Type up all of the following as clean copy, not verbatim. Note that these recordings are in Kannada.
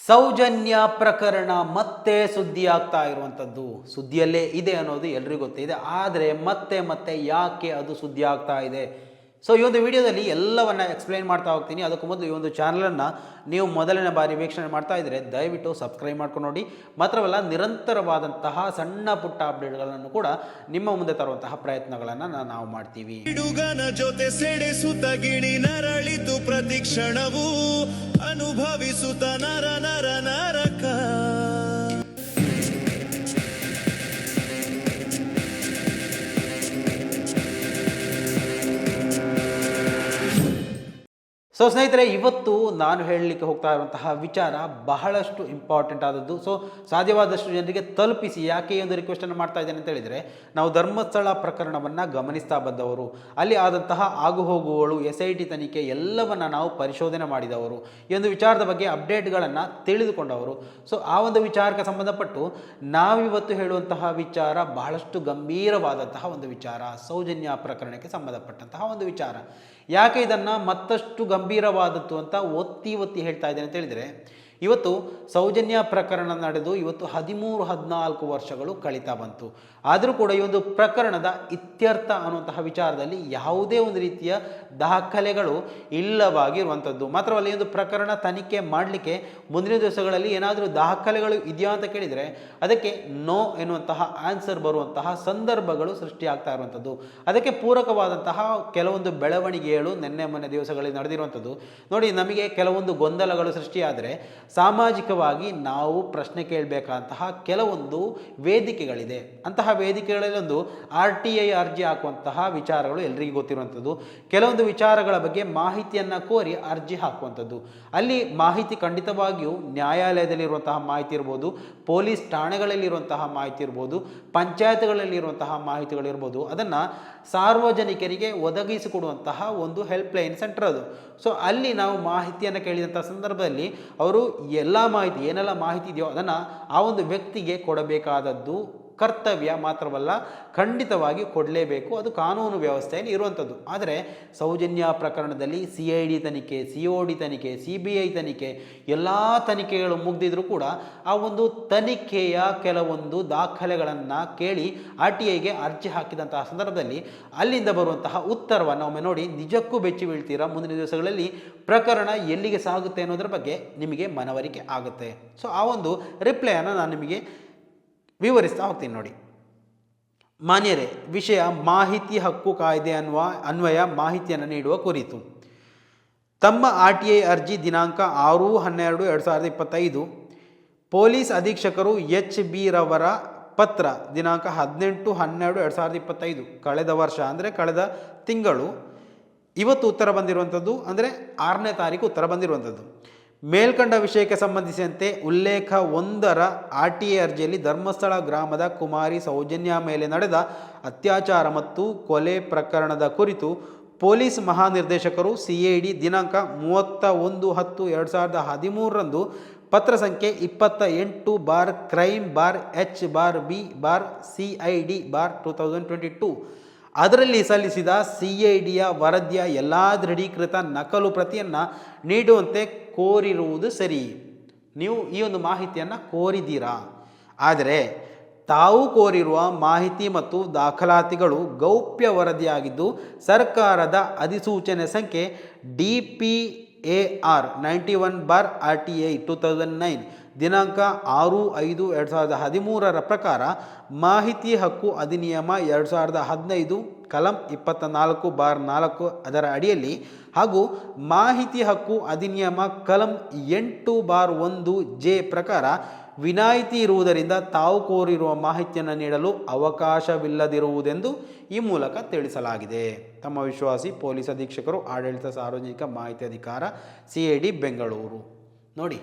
ಸೌಜನ್ಯ ಪ್ರಕರಣ ಮತ್ತೆ ಸುದ್ದಿ ಆಗ್ತಾ ಇರುವಂಥದ್ದು. ಸುದ್ದಿಯಲ್ಲೇ ಇದೆ ಅನ್ನೋದು ಎಲ್ರಿಗೂ ಗೊತ್ತಿದೆ. ಆದರೆ ಮತ್ತೆ ಮತ್ತೆ ಯಾಕೆ ಅದು ಸುದ್ದಿ ಆಗ್ತಾ ಇದೆ? ಸೊ ಈ ಒಂದು ವಿಡಿಯೋದಲ್ಲಿ ಎಲ್ಲವನ್ನ ಎಕ್ಸ್ಪ್ಲೈನ್ ಮಾಡ್ತಾ ಹೋಗ್ತೀನಿ. ಅದಕ್ಕೂ ಮೊದಲು ಈ ಒಂದು ಚಾನಲನ್ನು ನೀವು ಮೊದಲನೇ ಬಾರಿ ವೀಕ್ಷಣೆ ಮಾಡ್ತಾ ಇದ್ದರೆ ದಯವಿಟ್ಟು ಸಬ್ಸ್ಕ್ರೈಬ್ ಮಾಡ್ಕೊಂಡು ನೋಡಿ. ಮಾತ್ರವಲ್ಲ, ನಿರಂತರವಾದಂತಹ ಸಣ್ಣ ಪುಟ್ಟ ಅಪ್ಡೇಟ್ಗಳನ್ನು ಕೂಡ ನಿಮ್ಮ ಮುಂದೆ ತರುವಂತಹ ಪ್ರಯತ್ನಗಳನ್ನು ನಾವು ಮಾಡ್ತೀವಿ. ಹುಡುಗನ ಜೊತೆ ಸೆಡೆಸುತ್ತ ಗಿಣಿ ನರಳಿತು ಪ್ರತಿಕ್ಷಣವೂ ಅನುಭವಿಸುತ್ತ ನರ ನರ ನರಕ. ಸೊ ಸ್ನೇಹಿತರೆ, ಇವತ್ತು ನಾನು ಹೇಳಲಿಕ್ಕೆ ಹೋಗ್ತಾ ಇರುವಂತಹ ವಿಚಾರ ಬಹಳಷ್ಟು ಇಂಪಾರ್ಟೆಂಟ್ ಆದದ್ದು. ಸೊ ಸಾಧ್ಯವಾದಷ್ಟು ಜನರಿಗೆ ತಲುಪಿಸಿ. ಯಾಕೆ ಈ ಒಂದು ರಿಕ್ವೆಸ್ಟನ್ನು ಮಾಡ್ತಾ ಇದ್ದೇನೆ ಅಂತ ಹೇಳಿದರೆ, ನಾವು ಧರ್ಮಸ್ಥಳ ಪ್ರಕರಣವನ್ನು ಗಮನಿಸ್ತಾ ಬಂದವರು, ಅಲ್ಲಿ ಆದಂತಹ ಆಗುಹೋಗುಗಳು, SIT ತನಿಖೆ ಎಲ್ಲವನ್ನು ನಾವು ಪರಿಶೋಧನೆ ಮಾಡಿದವರು, ಈ ಒಂದು ವಿಚಾರದ ಬಗ್ಗೆ ಅಪ್ಡೇಟ್ಗಳನ್ನು ತಿಳಿದುಕೊಂಡವರು. ಸೊ ಆ ಒಂದು ವಿಚಾರಕ್ಕೆ ಸಂಬಂಧಪಟ್ಟು ನಾವಿವತ್ತು ಹೇಳುವಂತಹ ವಿಚಾರ ಬಹಳಷ್ಟು ಗಂಭೀರವಾದಂತಹ ಒಂದು ವಿಚಾರ, ಸೌಜನ್ಯ ಪ್ರಕರಣಕ್ಕೆ ಸಂಬಂಧಪಟ್ಟಂತಹ ಒಂದು ವಿಚಾರ. ಯಾಕೆ ಇದನ್ನು ಮತ್ತಷ್ಟು ಗಂಭೀರವಾದದ್ದು ಅಂತ ಒತ್ತಿ ಹೇಳ್ತಾ ಇದ್ದೇನೆ ಅಂತ ಹೇಳಿದರೆ, ಇವತ್ತು ಸೌಜನ್ಯ ಪ್ರಕರಣ ನಡೆದು ಇವತ್ತು 13-14 ವರ್ಷಗಳು ಕಳೀತಾ ಬಂತು. ಆದರೂ ಕೂಡ ಈ ಒಂದು ಪ್ರಕರಣದ ಇತ್ಯರ್ಥ ಅನ್ನುವಂತಹ ವಿಚಾರದಲ್ಲಿ ಯಾವುದೇ ಒಂದು ರೀತಿಯ ದಾಖಲೆಗಳು ಇಲ್ಲವಾಗಿರುವಂಥದ್ದು. ಮಾತ್ರವಲ್ಲ, ಈ ಒಂದು ಪ್ರಕರಣ ತನಿಖೆ ಮಾಡಲಿಕ್ಕೆ ಮುಂದಿನ ದಿವಸಗಳಲ್ಲಿ ಏನಾದರೂ ದಾಖಲೆಗಳು ಇದೆಯಾ ಅಂತ ಕೇಳಿದರೆ ಅದಕ್ಕೆ ನೋ ಎನ್ನುವಂತಹ ಆನ್ಸರ್ ಬರುವಂತಹ ಸಂದರ್ಭಗಳು ಸೃಷ್ಟಿಯಾಗ್ತಾ ಇರುವಂಥದ್ದು. ಅದಕ್ಕೆ ಪೂರಕವಾದಂತಹ ಕೆಲವೊಂದು ಬೆಳವಣಿಗೆಗಳು ನಿನ್ನೆ ಮೊನ್ನೆ ದಿವಸಗಳಲ್ಲಿ ನಡೆದಿರುವಂಥದ್ದು. ನೋಡಿ, ನಮಗೆ ಕೆಲವೊಂದು ಗೊಂದಲಗಳು ಸೃಷ್ಟಿಯಾದರೆ ಸಾಮಾಜಿಕವಾಗಿ ನಾವು ಪ್ರಶ್ನೆ ಕೇಳಬೇಕಾದಂತಹ ಕೆಲವೊಂದು ವೇದಿಕೆಗಳಿದೆ. ಅಂತಹ ವೇದಿಕೆಗಳಲ್ಲಿ ಒಂದು RTI ಅರ್ಜಿ ಹಾಕುವಂತಹ ವಿಚಾರಗಳು ಎಲ್ರಿಗೂ ಗೊತ್ತಿರುವಂಥದ್ದು. ಕೆಲವೊಂದು ವಿಚಾರಗಳ ಬಗ್ಗೆ ಮಾಹಿತಿಯನ್ನು ಕೋರಿ ಅರ್ಜಿ ಹಾಕುವಂಥದ್ದು. ಅಲ್ಲಿ ಮಾಹಿತಿ ಖಂಡಿತವಾಗಿಯೂ ನ್ಯಾಯಾಲಯದಲ್ಲಿರುವಂತಹ ಮಾಹಿತಿ ಇರ್ಬೋದು, ಪೊಲೀಸ್ ಠಾಣೆಗಳಲ್ಲಿರುವಂತಹ ಮಾಹಿತಿ ಇರ್ಬೋದು, ಪಂಚಾಯತ್ಗಳಲ್ಲಿರುವಂತಹ ಮಾಹಿತಿಗಳಿರ್ಬೋದು, ಅದನ್ನು ಸಾರ್ವಜನಿಕರಿಗೆ ಒದಗಿಸಿಕೊಡುವಂತಹ ಒಂದು ಹೆಲ್ಪ್ಲೈನ್ ಸೆಂಟರ್ ಅದು. ಸೊ ಅಲ್ಲಿ ನಾವು ಮಾಹಿತಿಯನ್ನು ಕೇಳಿದಂಥ ಸಂದರ್ಭದಲ್ಲಿ ಅವರು ಎಲ್ಲ ಮಾಹಿತಿ ಏನೆಲ್ಲ ಮಾಹಿತಿ ಇದೆಯೋ ಅದನ್ನು ಆ ಒಂದು ವ್ಯಕ್ತಿಗೆ ಕೊಡಬೇಕಾದದ್ದು ಕರ್ತವ್ಯ. ಮಾತ್ರವಲ್ಲ, ಖಂಡಿತವಾಗಿ ಕೊಡಲೇಬೇಕು. ಅದು ಕಾನೂನು ವ್ಯವಸ್ಥೆಯಲ್ಲಿ ಇರುವಂಥದ್ದು. ಆದರೆ ಸೌಜನ್ಯ ಪ್ರಕರಣದಲ್ಲಿ CID ತನಿಖೆ, COD ತನಿಖೆ, CBI ತನಿಖೆ ಎಲ್ಲ ತನಿಖೆಗಳು ಮುಗಿದಿದ್ರು ಕೂಡ ಆ ಒಂದು ತನಿಖೆಯ ಕೆಲವೊಂದು ದಾಖಲೆಗಳನ್ನು ಕೇಳಿ RTIಗೆ ಅರ್ಜಿ ಹಾಕಿದಂತಹ ಸಂದರ್ಭದಲ್ಲಿ ಅಲ್ಲಿಂದ ಬರುವಂತಹ ಉತ್ತರವನ್ನು ಒಮ್ಮೆ ನೋಡಿ, ನಿಜಕ್ಕೂ ಬೆಚ್ಚಿ ಬೀಳ್ತೀರಾ. ಮುಂದಿನ ದಿವಸಗಳಲ್ಲಿ ಪ್ರಕರಣ ಎಲ್ಲಿಗೆ ಸಾಗುತ್ತೆ ಅನ್ನೋದ್ರ ಬಗ್ಗೆ ನಿಮಗೆ ಮನವರಿಕೆ ಆಗುತ್ತೆ. ಸೊ ಆ ಒಂದು ರಿಪ್ಲೈಯನ್ನು ನಾನು ನಿಮಗೆ ವಿವರಿಸ್ತಾ ಹೋಗ್ತೀನಿ ನೋಡಿ. ಮಾನ್ಯರೇ, ವಿಷಯ ಮಾಹಿತಿ ಹಕ್ಕು ಕಾಯ್ದೆ ಅನ್ವಯ ಮಾಹಿತಿಯನ್ನು ನೀಡುವ ಕುರಿತು. ತಮ್ಮ RTI ಅರ್ಜಿ ದಿನಾಂಕ 6/12/2025, ಪೊಲೀಸ್ ಅಧೀಕ್ಷಕರು HB ರವರ ಪತ್ರ ದಿನಾಂಕ 18/12/2025, ಕಳೆದ ವರ್ಷ ಅಂದರೆ ಕಳೆದ ತಿಂಗಳು. ಇವತ್ತು ಉತ್ತರ ಬಂದಿರುವಂಥದ್ದು, ಅಂದರೆ 6ನೇ ತಾರೀಕು ಉತ್ತರ ಬಂದಿರುವಂಥದ್ದು. ಮೇಲ್ಕಂಡ ವಿಷಯಕ್ಕೆ ಸಂಬಂಧಿಸಿದಂತೆ ಉಲ್ಲೇಖ 1ರ RTI ಅರ್ಜಿಯಲ್ಲಿ ಧರ್ಮಸ್ಥಳ ಗ್ರಾಮದ ಕುಮಾರಿ ಸೌಜನ್ಯ ಮೇಲೆ ನಡೆದ ಅತ್ಯಾಚಾರ ಮತ್ತು ಕೊಲೆ ಪ್ರಕರಣದ ಕುರಿತು ಪೊಲೀಸ್ ಮಹಾನಿರ್ದೇಶಕರು CID ದಿನಾಂಕ 31/10/2013 ಪತ್ರ ಸಂಖ್ಯೆ 28/H/B/CID/2022 ಅದರಲ್ಲಿ ಸಲ್ಲಿಸಿದ CIDಯ ವರದಿಯ ಎಲ್ಲ ದೃಢೀಕೃತ ನಕಲು ಪ್ರತಿಯನ್ನು ನೀಡುವಂತೆ ಕೋರಿರುವುದು ಸರಿ. ನೀವು ಈ ಒಂದು ಮಾಹಿತಿಯನ್ನು ಕೋರಿದ್ದೀರಾ, ಆದರೆ ತಾವು ಕೋರಿರುವ ಮಾಹಿತಿ ಮತ್ತು ದಾಖಲಾತಿಗಳು ಗೌಪ್ಯ ವರದಿಯಾಗಿದ್ದು ಸರ್ಕಾರದ ಅಧಿಸೂಚನೆ ಸಂಖ್ಯೆ DPAR 91/RTI 2009 ದಿನಾಂಕ 6/5/2013 ಪ್ರಕಾರ ಮಾಹಿತಿ ಹಕ್ಕು ಅಧಿನಿಯಮ 2015 ಕಲಂ 24/4 ಅದರ ಅಡಿಯಲ್ಲಿ ಹಾಗೂ ಮಾಹಿತಿ ಹಕ್ಕು ಅಧಿನಿಯಮ ಕಲಂ 8/1J ಪ್ರಕಾರ ವಿನಾಯಿತಿ ಇರುವುದರಿಂದ ತಾವು ಕೋರಿರುವ ಮಾಹಿತಿಯನ್ನು ನೀಡಲು ಅವಕಾಶವಿಲ್ಲದಿರುವುದೆಂದು ಈ ಮೂಲಕ ತಿಳಿಸಲಾಗಿದೆ. ತಮ್ಮ ವಿಶ್ವಾಸಿ ಪೊಲೀಸ್ ಅಧೀಕ್ಷಕರು, ಆಡಳಿತ ಸಾರ್ವಜನಿಕ ಮಾಹಿತಿ ಅಧಿಕಾರ, CID ಬೆಂಗಳೂರು. ನೋಡಿ,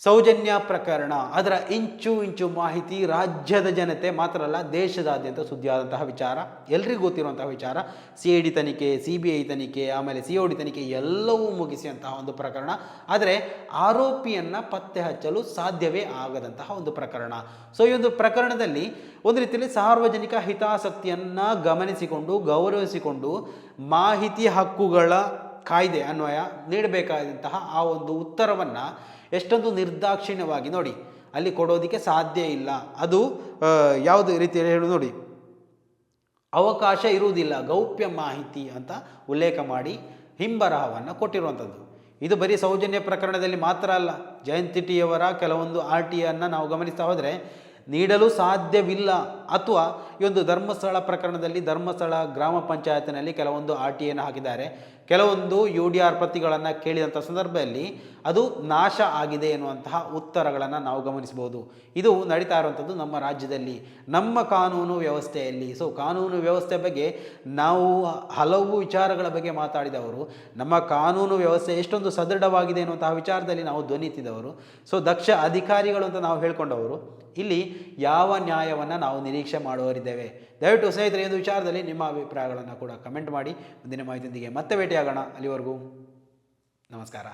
ಸೌಜನ್ಯ ಪ್ರಕರಣ, ಅದರ ಇಂಚು ಮಾಹಿತಿ ರಾಜ್ಯದ ಜನತೆ ಮಾತ್ರ ಅಲ್ಲ ದೇಶದಾದ್ಯಂತ ಸುದ್ದಿಯಾದಂತಹ ವಿಚಾರ, ಎಲ್ರಿಗೂ ಗೊತ್ತಿರುವಂತಹ ವಿಚಾರ. CID ತನಿಖೆ, CBI ತನಿಖೆ, ಆಮೇಲೆ COD ತನಿಖೆ ಎಲ್ಲವೂ ಮುಗಿಸಿದಂತಹ ಒಂದು ಪ್ರಕರಣ. ಆದರೆ ಆರೋಪಿಯನ್ನು ಪತ್ತೆ ಹಚ್ಚಲು ಸಾಧ್ಯವೇ ಆಗದಂತಹ ಒಂದು ಪ್ರಕರಣ. ಸೊ ಈ ಒಂದು ಪ್ರಕರಣದಲ್ಲಿ ಒಂದು ರೀತಿಯಲ್ಲಿ ಸಾರ್ವಜನಿಕ ಹಿತಾಸಕ್ತಿಯನ್ನು ಗಮನಿಸಿಕೊಂಡು ಗೌರವಿಸಿಕೊಂಡು ಮಾಹಿತಿ ಹಕ್ಕುಗಳ ಕಾಯ್ದೆ ಅನ್ವಯ ನೀಡಬೇಕಾದಂತಹ ಆ ಒಂದು ಉತ್ತರವನ್ನು ಎಷ್ಟೊಂದು ನಿರ್ದಾಕ್ಷಿಣ್ಯವಾಗಿ ನೋಡಿ ಅಲ್ಲಿ ಕೊಡೋದಕ್ಕೆ ಸಾಧ್ಯ ಇಲ್ಲ. ಅದು ಯಾವುದು ರೀತಿಯಲ್ಲಿ ಹೇಳು ನೋಡಿ, ಅವಕಾಶ ಇರುವುದಿಲ್ಲ, ಗೌಪ್ಯ ಮಾಹಿತಿ ಅಂತ ಉಲ್ಲೇಖ ಮಾಡಿ ಹಿಂಬರಹವನ್ನು ಕೊಟ್ಟಿರುವಂಥದ್ದು. ಇದು ಬರೀ ಸೌಜನ್ಯ ಪ್ರಕರಣದಲ್ಲಿ ಮಾತ್ರ ಅಲ್ಲ, ಜಯಂತ್ ಟಿಯವರ ಕೆಲವೊಂದು RTಯನ್ನು ನಾವು ಗಮನಿಸ್ತಾ ಹೋದರೆ ನೀಡಲು ಸಾಧ್ಯವಿಲ್ಲ. ಅಥವಾ ಈ ಒಂದು ಧರ್ಮಸ್ಥಳ ಪ್ರಕರಣದಲ್ಲಿ ಧರ್ಮಸ್ಥಳ ಗ್ರಾಮ ಪಂಚಾಯತಿನಲ್ಲಿ ಕೆಲವೊಂದು RTಯನ್ನು ಹಾಕಿದ್ದಾರೆ. ಕೆಲವೊಂದು UDR ಪ್ರತಿಗಳನ್ನು ಕೇಳಿದಂಥ ಸಂದರ್ಭದಲ್ಲಿ ಅದು ನಾಶ ಆಗಿದೆ ಎನ್ನುವಂತಹ ಉತ್ತರಗಳನ್ನು ನಾವು ಗಮನಿಸಬಹುದು. ಇದು ನಡೀತಾ ಇರುವಂಥದ್ದು ನಮ್ಮ ರಾಜ್ಯದಲ್ಲಿ, ನಮ್ಮ ಕಾನೂನು ವ್ಯವಸ್ಥೆಯಲ್ಲಿ. ಸೊ ಕಾನೂನು ವ್ಯವಸ್ಥೆ ಬಗ್ಗೆ ನಾವು ಹಲವು ವಿಚಾರಗಳ ಬಗ್ಗೆ ಮಾತಾಡಿದವರು, ನಮ್ಮ ಕಾನೂನು ವ್ಯವಸ್ಥೆ ಎಷ್ಟೊಂದು ಸದೃಢವಾಗಿದೆ ಎನ್ನುವಂತಹ ವಿಚಾರದಲ್ಲಿ ನಾವು ಧ್ವನಿತಿದವರು, ಸೊ ದಕ್ಷ ಅಧಿಕಾರಿಗಳು ಅಂತ ನಾವು ಹೇಳ್ಕೊಂಡವರು. ಇಲ್ಲಿ ಯಾವ ನ್ಯಾಯವನ್ನು ನಾವು ನಿರೀಕ್ಷೆ ಮಾಡುವವರಿದ್ದೇವೆ? ದಯವಿಟ್ಟು ಸ್ನೇಹಿತರೆ, ಈ ಒಂದು ವಿಚಾರದಲ್ಲಿ ನಿಮ್ಮ ಅಭಿಪ್ರಾಯಗಳನ್ನು ಕೂಡ ಕಮೆಂಟ್ ಮಾಡಿ. ಮುಂದಿನ ಮಾಹಿತಿಯೊಂದಿಗೆ ಮತ್ತೆ ಭೇಟಿಯಾಗೋಣ. ಅಲ್ಲಿವರೆಗೂ ನಮಸ್ಕಾರ.